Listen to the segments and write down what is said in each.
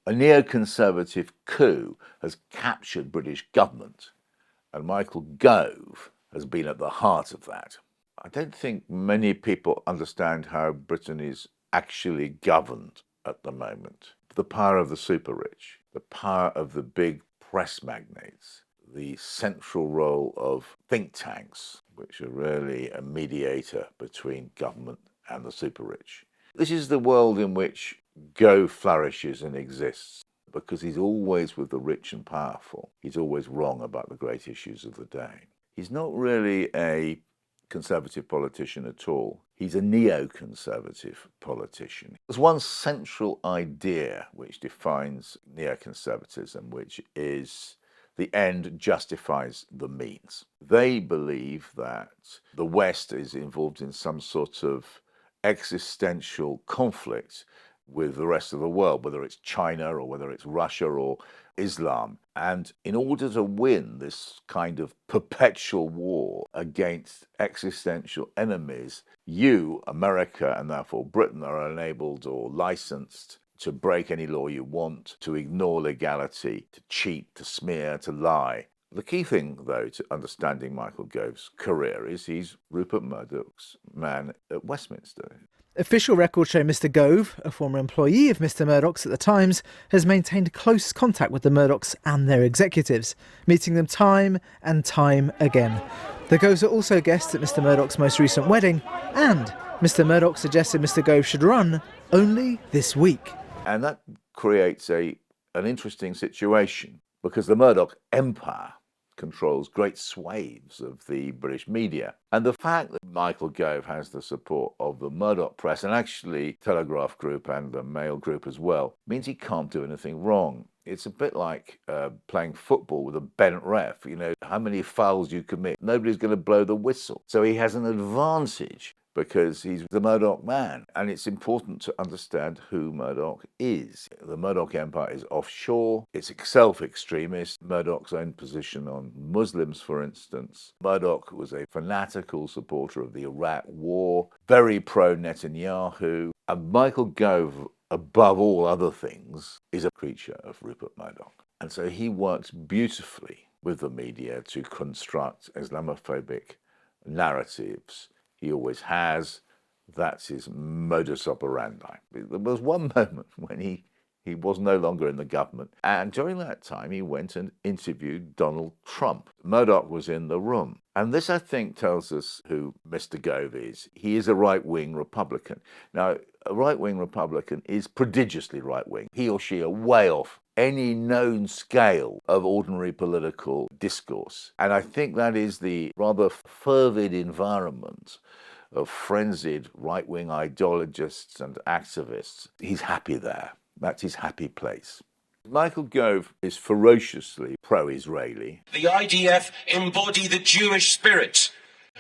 A neoconservative coup has captured British government, and Michael Gove has been at the heart of that. I don't think many people understand how Britain is actually governed at the moment. The power of the super rich, the power of the big press magnates, the central role of think tanks, which are really a mediator between government and the super rich. This is the world in which Gove flourishes and exists, because he's always with the rich and powerful. He's always wrong about the great issues of the day. He's not really a conservative politician at all. He's a neoconservative politician. There's one central idea which defines neoconservatism, which is the end justifies the means. They believe that the West is involved in some sort of existential conflict with the rest of the world, whether it's China or whether it's Russia or Islam. And in order to win this kind of perpetual war against existential enemies, you, America, and therefore Britain, are enabled or licensed to break any law you want, to ignore legality, to cheat, to smear, to lie. The key thing, though, to understanding Michael Gove's career is he's Rupert Murdoch's man at Westminster. Official records show Mr Gove, a former employee of Mr Murdoch's at the Times, has maintained close contact with the Murdochs and their executives, meeting them time and time again. The Goves are also guests at Mr Murdoch's most recent wedding, and Mr Murdoch suggested Mr Gove should run only this week. And that creates an interesting situation, because the Murdoch empire controls great swathes of the British media. And the fact that Michael Gove has the support of the Murdoch press, and actually Telegraph Group and the Mail Group as well, means he can't do anything wrong. It's a bit like playing football with a bent ref. You know, how many fouls you commit, nobody's going to blow the whistle. So he has an advantage because he's the Murdoch man. And it's important to understand who Murdoch is. The Murdoch empire is offshore. It's itself extremist. Murdoch's own position on Muslims, for instance. Murdoch was a fanatical supporter of the Iraq war, very pro-Netanyahu. And Michael Gove, above all other things, is a creature of Rupert Murdoch. And so he works beautifully with the media to construct Islamophobic narratives. He always has. That's his modus operandi. There was one moment when he was no longer in the government, and during that time he went and interviewed Donald Trump. Murdoch was in the room. And this, I think, tells us who Mr. Gove is. He is a right-wing Republican. Now, a right-wing Republican is prodigiously right-wing. He or she are way off any known scale of ordinary political discourse. And I think that is the rather fervid environment of frenzied right-wing ideologists and activists. He's happy there. That's his happy place. Michael Gove is ferociously pro-Israeli. The IDF embody the Jewish spirit.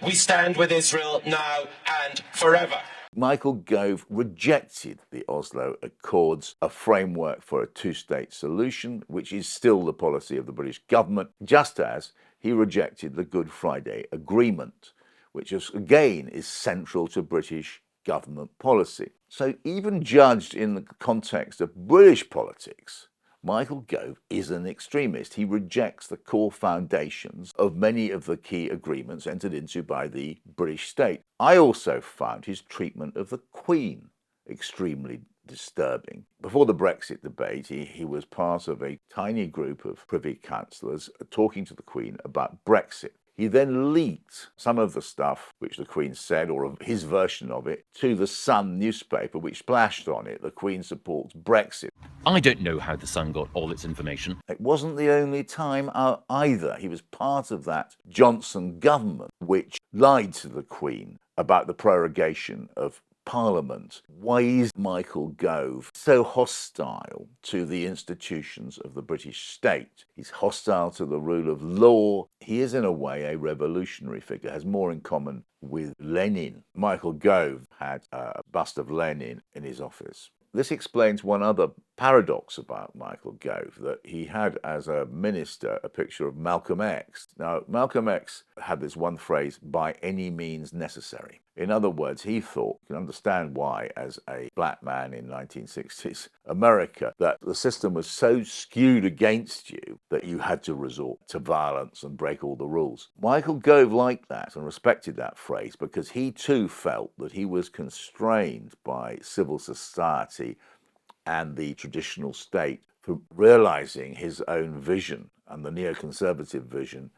We stand with Israel now and forever. Michael Gove rejected the Oslo Accords, a framework for a two-state solution, which is still the policy of the British government, just as he rejected the Good Friday Agreement, which again is central to British government policy. So even judged in the context of British politics, Michael Gove is an extremist. He rejects the core foundations of many of the key agreements entered into by the British state. I also found his treatment of the Queen extremely disturbing. Before the Brexit debate, he was part of a tiny group of Privy Councillors talking to the Queen about Brexit. He then leaked some of the stuff which the Queen said, or his version of it, to the Sun newspaper, which splashed on it, "The Queen supports Brexit." I don't know how the Sun got all its information. It wasn't the only time either. He was part of that Johnson government which lied to the Queen about the prorogation of Parliament. Why is Michael Gove so hostile to the institutions of the British state? He's hostile to the rule of law. He is in a way a revolutionary figure, has more in common with Lenin. Michael Gove had a bust of Lenin in his office. This explains one other paradox about Michael Gove, that he had as a minister a picture of Malcolm X. Now, Malcolm X had this one phrase, "by any means necessary." In other words, he thought, you can understand why, as a black man in 1960s America, that the system was so skewed against you that you had to resort to violence and break all the rules. Michael Gove liked that and respected that phrase because he too felt that he was constrained by civil society and the traditional state for realizing his own vision and the neoconservative vision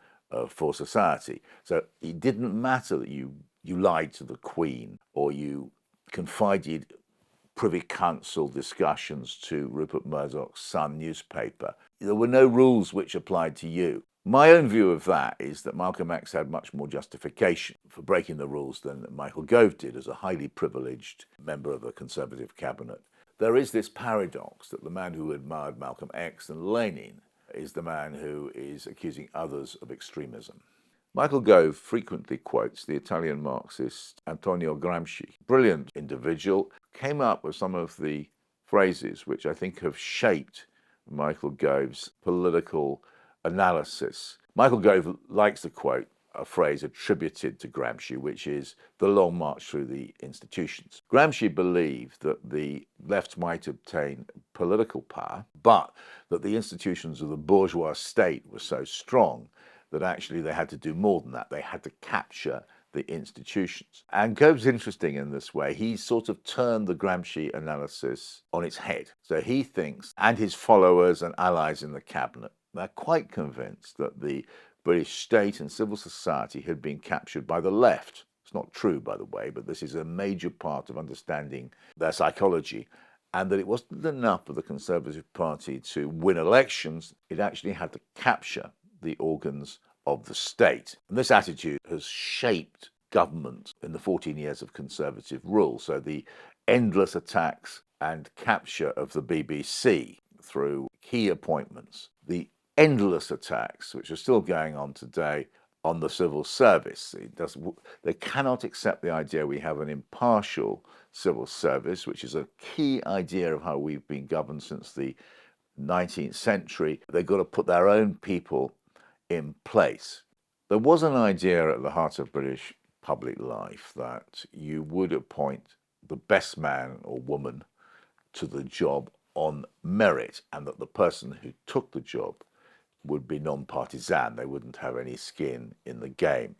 for society. So it didn't matter that you lied to the Queen or you confided Privy Council discussions to Rupert Murdoch's Sun newspaper. There were no rules which applied to you. My own view of that is that Malcolm X had much more justification for breaking the rules than Michael Gove did as a highly privileged member of the Conservative cabinet. There is this paradox that the man who admired Malcolm X and Lenin is the man who is accusing others of extremism. Michael Gove frequently quotes the Italian Marxist Antonio Gramsci. Brilliant individual, came up with some of the phrases which I think have shaped Michael Gove's political analysis. Michael Gove likes to quote a phrase attributed to Gramsci, which is the long march through the institutions. Gramsci believed that the left might obtain political power, but that the institutions of the bourgeois state were so strong that actually they had to do more than that. They had to capture the institutions. And Gove's interesting in this way. He sort of turned the Gramsci analysis on its head. So he thinks, and his followers and allies in the cabinet, they're quite convinced that the British state and civil society had been captured by the left. It's not true, by the way, but this is a major part of understanding their psychology. And that it wasn't enough for the Conservative Party to win elections, it actually had to capture the organs of the state. And this attitude has shaped government in the 14 years of Conservative rule. So the endless attacks and capture of the BBC through key appointments, the endless attacks, which are still going on today, on the civil service. They cannot accept the idea we have an impartial civil service, which is a key idea of how we've been governed since the 19th century. They've got to put their own people in place. There was an idea at the heart of British public life that you would appoint the best man or woman to the job on merit, and that the person who took the job would be non-partisan. They wouldn't have any skin in the game.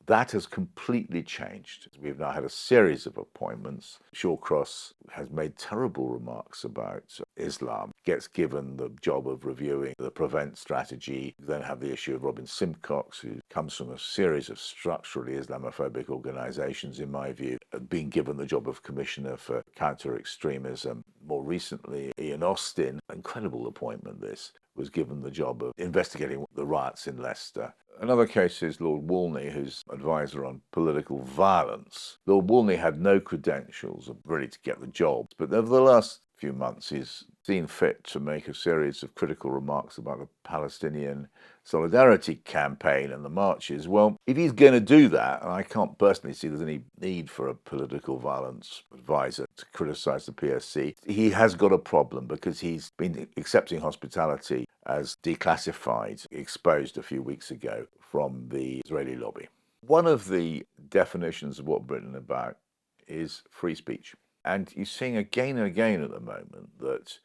That has completely changed. We've now had a series of appointments. Shawcross has made terrible remarks about Islam, gets given the job of reviewing the Prevent strategy. You then have the issue of Robin Simcox, who comes from a series of structurally Islamophobic organisations, in my view, being given the job of Commissioner for Counter-Extremism. More recently, Ian Austin, incredible appointment this, was given the job of investigating the riots in Leicester. Another case is Lord Wolney, who's advisor on political violence. Lord Wolney had no credentials really to get the job, but over the last few months he's seen fit to make a series of critical remarks about the Palestinian Solidarity campaign and the marches. Well, if he's going to do that, and I can't personally see there's any need for a political violence advisor to criticise the PSC, he has got a problem because he's been accepting hospitality as declassified, exposed a few weeks ago from the Israeli lobby. One of the definitions of what Britain is about is free speech. And you're seeing again and again at the moment that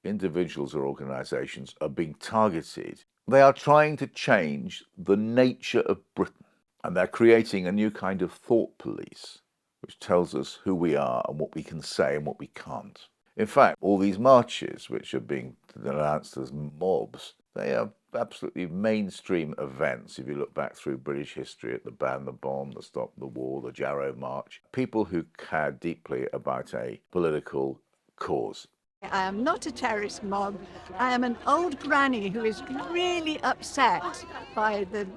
individuals or organisations are being targeted. They are trying to change the nature of Britain, and they're creating a new kind of thought police, which tells us who we are and what we can say and what we can't. In fact, all these marches, which are being denounced as mobs, they are absolutely mainstream events. If you look back through British history at the Ban the Bomb, the Stop the War, the Jarrow March, people who care deeply about a political cause. I am not a terrorist mob. I am an old granny who is really upset by the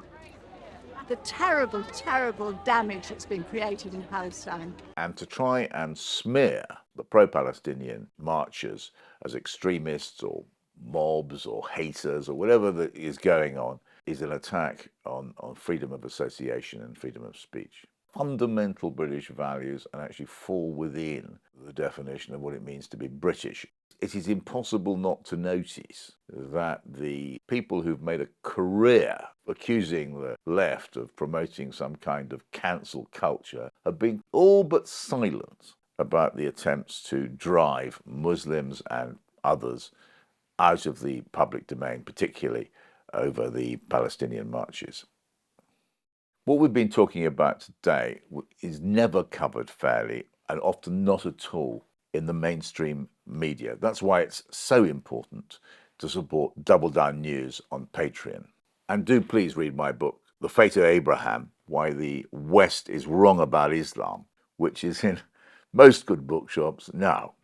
terrible, terrible damage that's been created in Palestine. And to try and smear the pro-Palestinian marchers as extremists or mobs or haters or whatever that is going on is an attack on freedom of association and freedom of speech. Fundamental British values and actually fall within the definition of what it means to be British. it is impossible not to notice that the people who've made a career accusing the left of promoting some kind of cancel culture have been all but silent about the attempts to drive Muslims and others out of the public domain, particularly over the Palestinian marches. What we've been talking about today is never covered fairly and often not at all in the mainstream media. That's why it's so important to support Double Down News on Patreon. And do please read my book, The Fate of Abraham, Why the West is Wrong About Islam, which is in most good bookshops now.